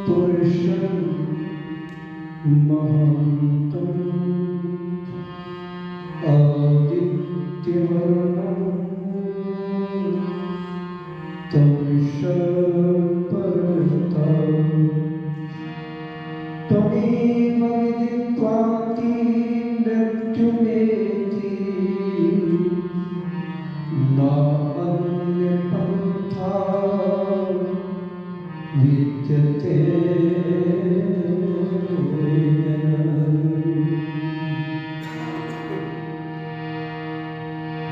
पुरुषं महान्तं आदित्यवर्णं तमसः परस्तात् त्वमेव विदित्वाति मृत्युमेति नान्यपन्था विद्यते।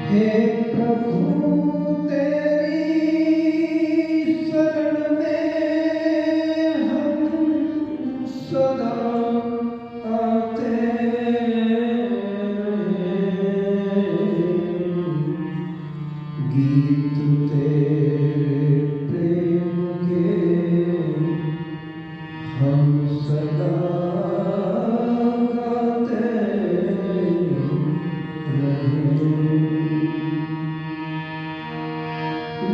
हे प्रभु तेरी शरण में हम सदा आते गीत तेरे प्रेम के हम सदा गाते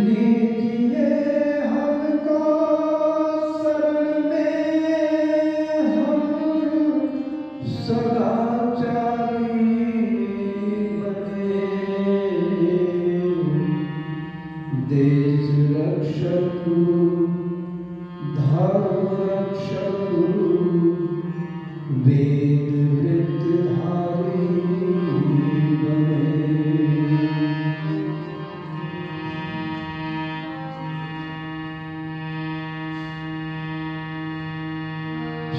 लीजिए हमको शरण में हम सदाचारी बने देश रक्षक धर्म रक्षक वेद वृत्तधारी बने।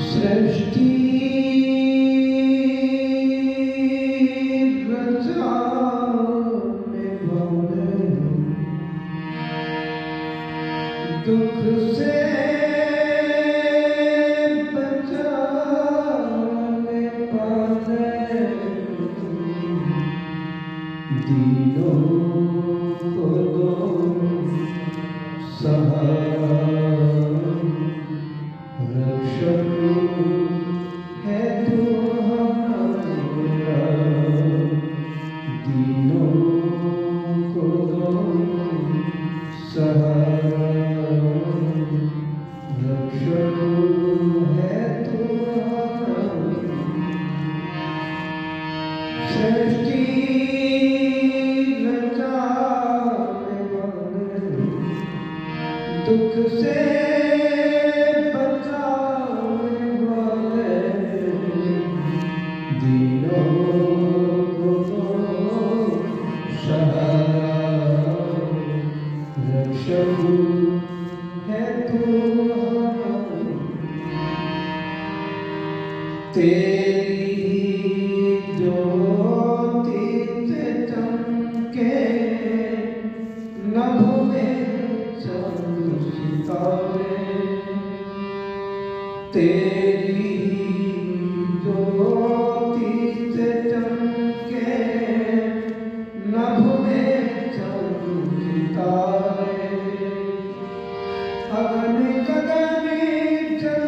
सृष्टि रचाने वाले दुख से बचाने वाले दीनों को दो सहारा रक्षक है तू हमारा दीनों को दो सहारा रक्षक है तू हमारा। सृष्टि रचाने वाले दुख से बचाने वाले दीनों को सहारा रक्षक है तू हमारा। तेरी ज्योति से चमके नभ में चांद सितारे तेरी ज्योति से चमके नभ में चांद सितारे अगन गगन जल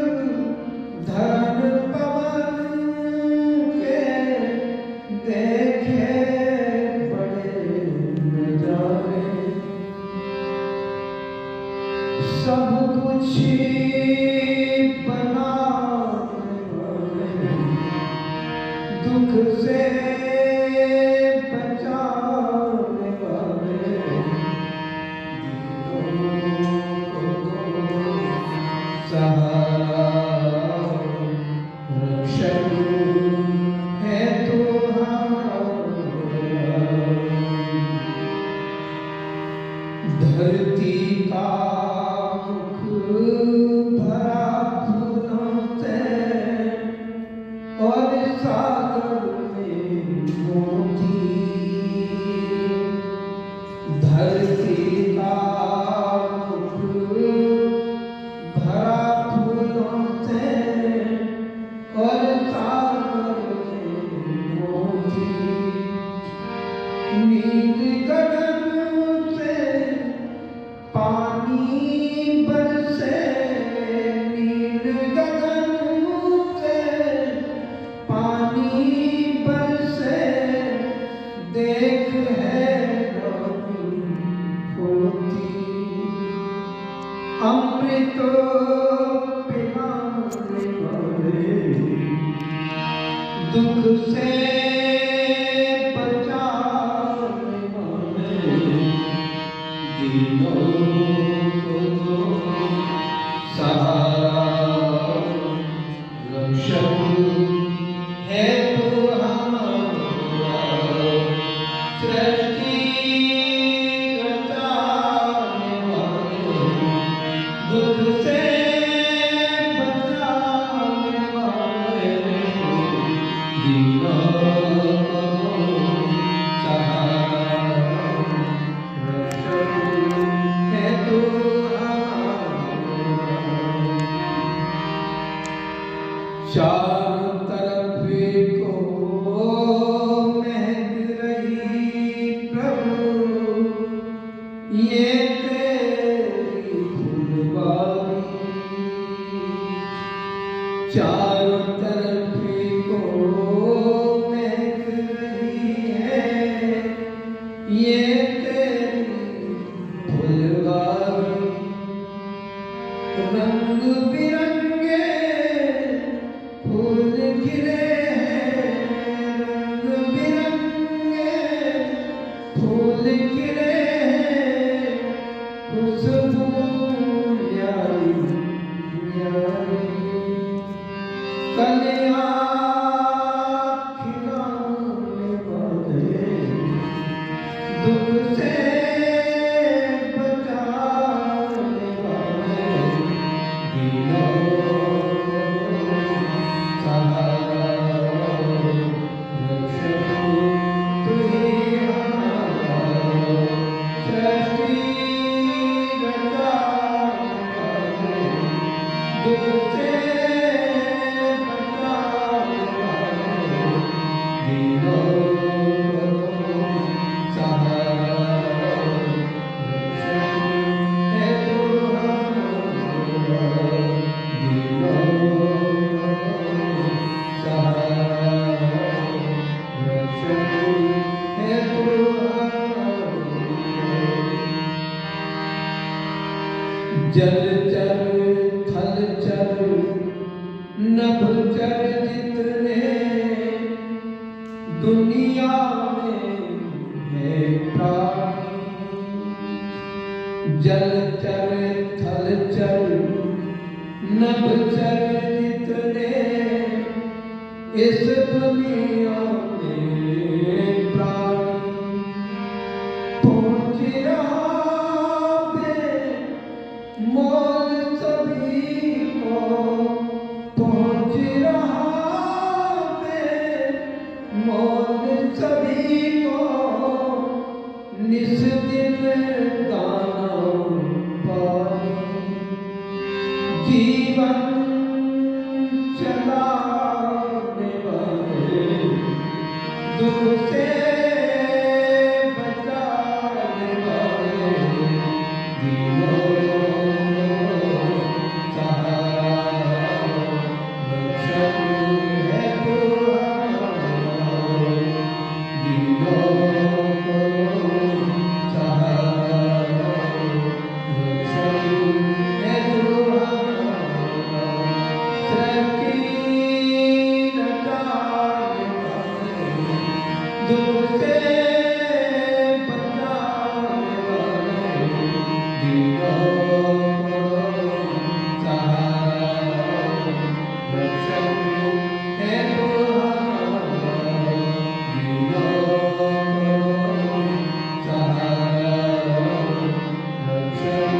धरन पवन के देखे बड़े नजारे सब कुछ बनाने से बचाने वाले दीनों को सहारा रक्षक है तू हमारा सृष्टि रचाने वाले दुख से बचाने वाले दीनों को सहारा रक्षक है तू चारों तरफ को महक रही प्रभु ये तेरी फुलवारी चारों तरफ को महक रही है ये तेरी फुलवारी रंग बिरंगे फूल खिले हैं रंग बिरंगे फूल खिले हैं खुशबू न्यारी न्यारी कलियां खिलाने वाले दुख से बचाने वाले दीनों जल चर थल चर नभ चर जितने दुनिया में है प्राणी जल चर थल चर नभ चर जितने इस दुनिया में प्राणी पहुँच रहा मोल सभी को पहुँच रहा है मोल सभी को निस दिन गाना पानी जीवन चलाने वाले दुख से बचाने वाले दीनों दुख से बचाने वाले दीनों को सहारा रक्षक है तू हमारा दीनों को सहारा रक्षक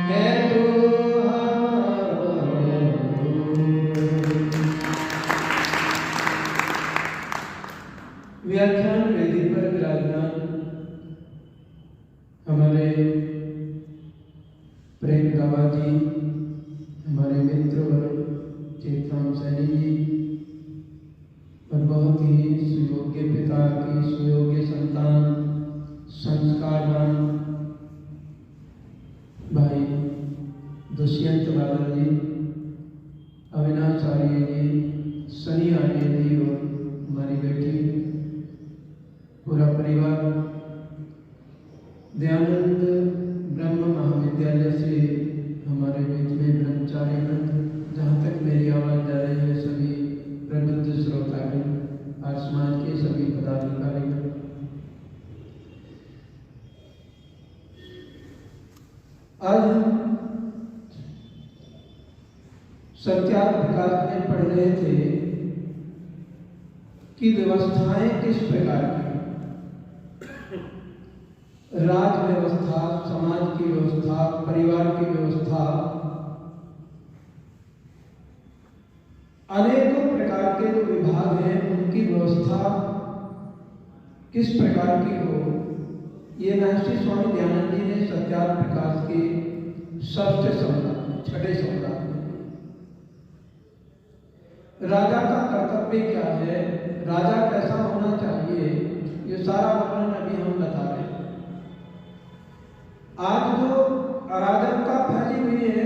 है तू हमारा। व्याख्यान वेदी पर विराजमान हमारे प्रेम गाबा जी, हमारे मित्र और चेतराम सैनी जी और बहुत ही सुयोग्य पिता की सुयोग्य संतान संस्कारवान भाई दुष्यंत बादल जी, अविनाश आर्य जी, सनी आर्य जी और हमारी बेटी पूरा परिवार दयानंद ब्रह्म महाविद्यालय से हमारे बीच में ब्रह्मचारी वृंद, जहाँ तक मेरी आवाज़ जा रही है सभी प्रबुद्ध श्रोतागण सत्यार प्रकाश में पढ़ रहे थे कि व्यवस्थाएं किस प्रकार की, राज व्यवस्था, समाज की व्यवस्था, परिवार की व्यवस्था, अनेकों प्रकार के जो विभाग हैं उनकी व्यवस्था किस प्रकार की हो, ये महर्षि स्वामी दयानंद जी ने सत्यार प्रकाश के षष्ठ सम्राट में, छठे सम्राट में, राजा का कर्तव्य क्या है, राजा कैसा होना चाहिए, ये सारा वर्णन अभी हम बता रहे हैं। आज जो अराजकता फैली हुई है,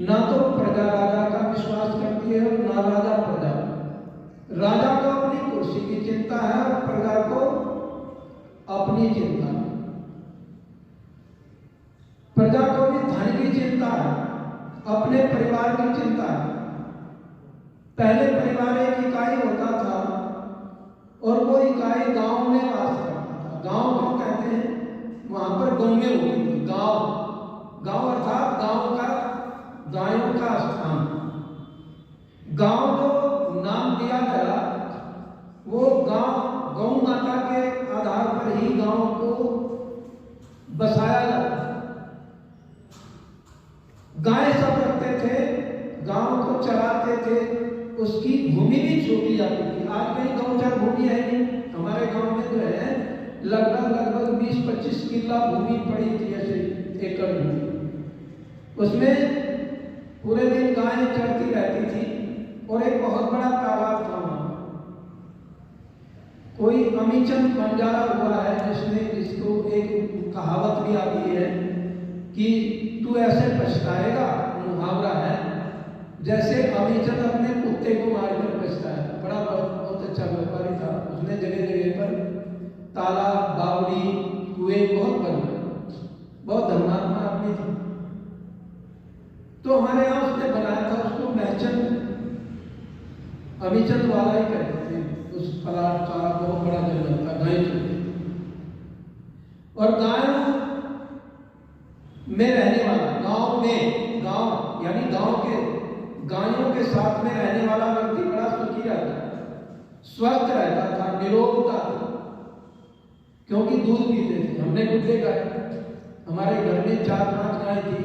ना तो प्रजा राजा का विश्वास करती है और ना राजा प्रजा। राजा को अपनी कुर्सी की चिंता है और प्रजा को अपनी चिंता है। प्रजा को भी धन की चिंता है, अपने परिवार की चिंता है। पहले परिवार एक इकाई होता था और वो इकाई गांव में वास करता था। गांव क्यों कहते हैं? वहां पर गौएं होती थी। गांव, गांव अर्थात गांव का, गायों का स्थान। गांव जो नाम दिया गया वो गांव, गौ माता के आधार पर ही गांव को बसाया गया। गाय सब रखते थे, गांव को चराते थे, उसकी भूमि भी छोटी जाती थी। आज कहीं गौचर भूमि है नहीं। हमारे गांव में जो है लगभग 20-25 किला भूमि पड़ी थी, ऐसे एकड़ भूमि। उसमें पूरे दिन गायें चरती रहती थी और एक बहुत बड़ा तालाब था वहां। कोई अमीचंद बंजारा हुआ है जिसको एक कहावत भी आती है कि तू ऐसे पछताएगा, मुहावरा है, जैसे अमीचंद अपने कुत्ते को मारकर पछताया। बड़ा बहुत अच्छा व्यापारी था। उसने जगह जगह पर तालाब, बावड़ी, कुएं बहुत बनवाए। बहुत धर्मात्मा आदमी था। तो हमारे यहाँ उसने बनाया था, उसको महचंद, अमीचंद वाला ही कहते थे। उस पलाट सारा बहुत बड़ा जंगल था, गाय चलती। और गाय में रहने वाला, गांव में, गांव यानी गांव के गायों के साथ में रहने वाला व्यक्ति बड़ा सुखी रहता था, स्वस्थ रहता था, निरोगता था, क्योंकि दूध पीते थे। हमने खुद देखा है, हमारे घर में 4-5 गाय थी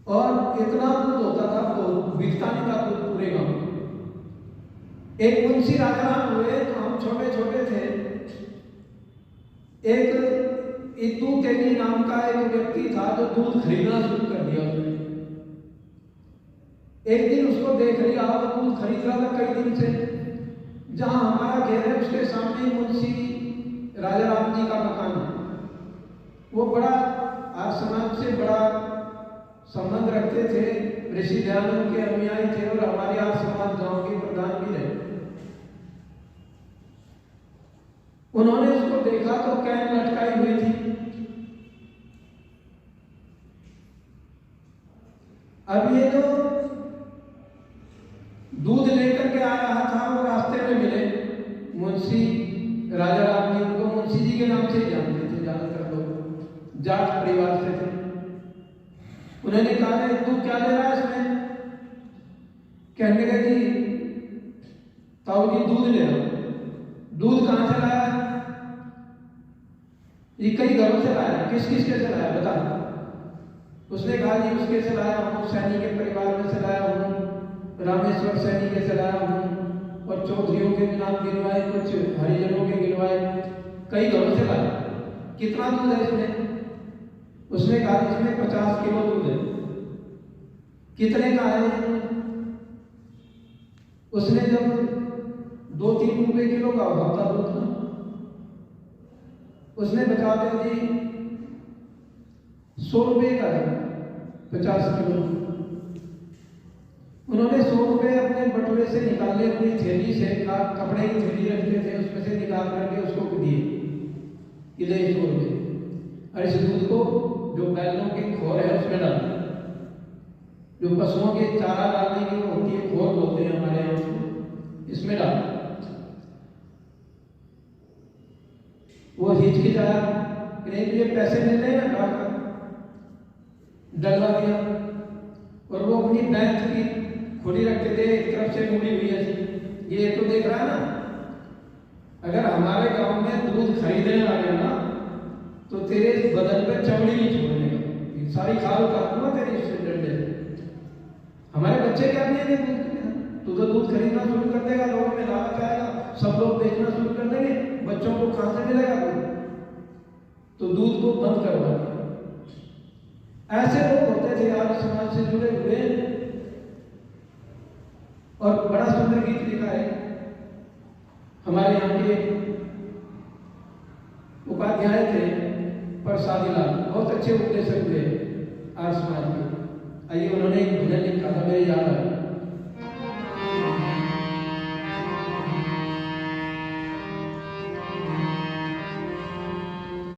और इतना दूध होता था वो बिकता नहीं था दूध पूरे गांव में। एक मुंशी राजाराम हुए तो हम छोटे छोटे थे। एक इद्दू तेली नाम का एक व्यक्ति था जो दूध खरीदना शुरू कर दिया उसने। एक दिन उसको देख लिया, वो दूध खरीद रहा था कई दिन से। जहां हमारा घर है उसके सामने मुंशी राजाराम जी का मकान है। वो बड़ा आज समाज से बड़ा संबंध रखते थे, ऋषि दयानंद के अनुयायी थे और हमारे आज समाज गांव के प्रधान भी रहे। उन्होंने उसको देखा तो कैन लटकाई हुई थी। अब ये जो दूध लेकर के आ रहा था वो रास्ते में मिले मुंशी राजाराम जी। उनको मुंशी जी के नाम से ही जानते थे ज्यादातर लोग, जाट परिवार से थे। उन्होंने कहा तू क्या ले रहा है इसमें? कहने लगे जी ताऊ जी दूध ले रहा। दूध कहां से लाया? ये कई घरों से लाया। किस किस के से लाया बता? उसने कहा जी उसके से लाया हूँ, सैनी के परिवार में से लाया हूँ, रामेश्वर सैनी के से लाया हूँ, और चौधरियों के नाम गिनवाए, कुछ हरिजनों के गिनवाए, कई घरों से लाया। कितना दूध है इसमें? उसने कहा इसमें 50 किलो दूध है। कितने का है? उसने जब 2-3 रुपए किलो का होता दूध था, उसने बता दिया जी 100 रुपए का है 50 किलो। उन्होंने 100 रुपए अपने बटुए से निकाले, अपनी थैली से, कपड़े की थैली रखते थे उसमें से निकाल करके उसको दिए कि ले 100 रुपए। और इस दूध को जो बैलों के खोर है उसमें डाल, जो पशुओं के चारा डालने की होती है, खोर बोलते हैं हमारे यहाँ उसको, इसमें डाल। वो हिचकिचाया, नहीं तुझे पैसे मिल रहे हैं ना, डलवा दिया। और वो अपनी भैंस की खुली रखते थे, एक तरफ से मुड़ी हुई है, ये तो देख रहा है ना। अगर हमारे गांव में दूध खरीदने आ गया ना तो तेरे बदन पे चमड़ी नहीं छोड़ने का, सारी खाल काटूंगा तेरी इससे डंडे। हमारे बच्चे क्या पिएंगे दूध? तू तो दूध खरीदना शुरू कर देगा, लोगों में लालच आएगा, सब लोग बेचना शुरू कर देंगे, बच्चों को कहां से मिलेगा दूध? तो दूध को बंद करवा दिया। ऐसे लोग होते थे आज समाज से जुड़े हुए। और बड़ा सुंदर गीत लिखा है हमारे यहाँ के उपाध्याय थे प्रसादी लाल, बहुत अच्छे उपदेशक थे आज समाज के। आइए, उन्होंने एक भजन लिखा था, मेरे याद आया।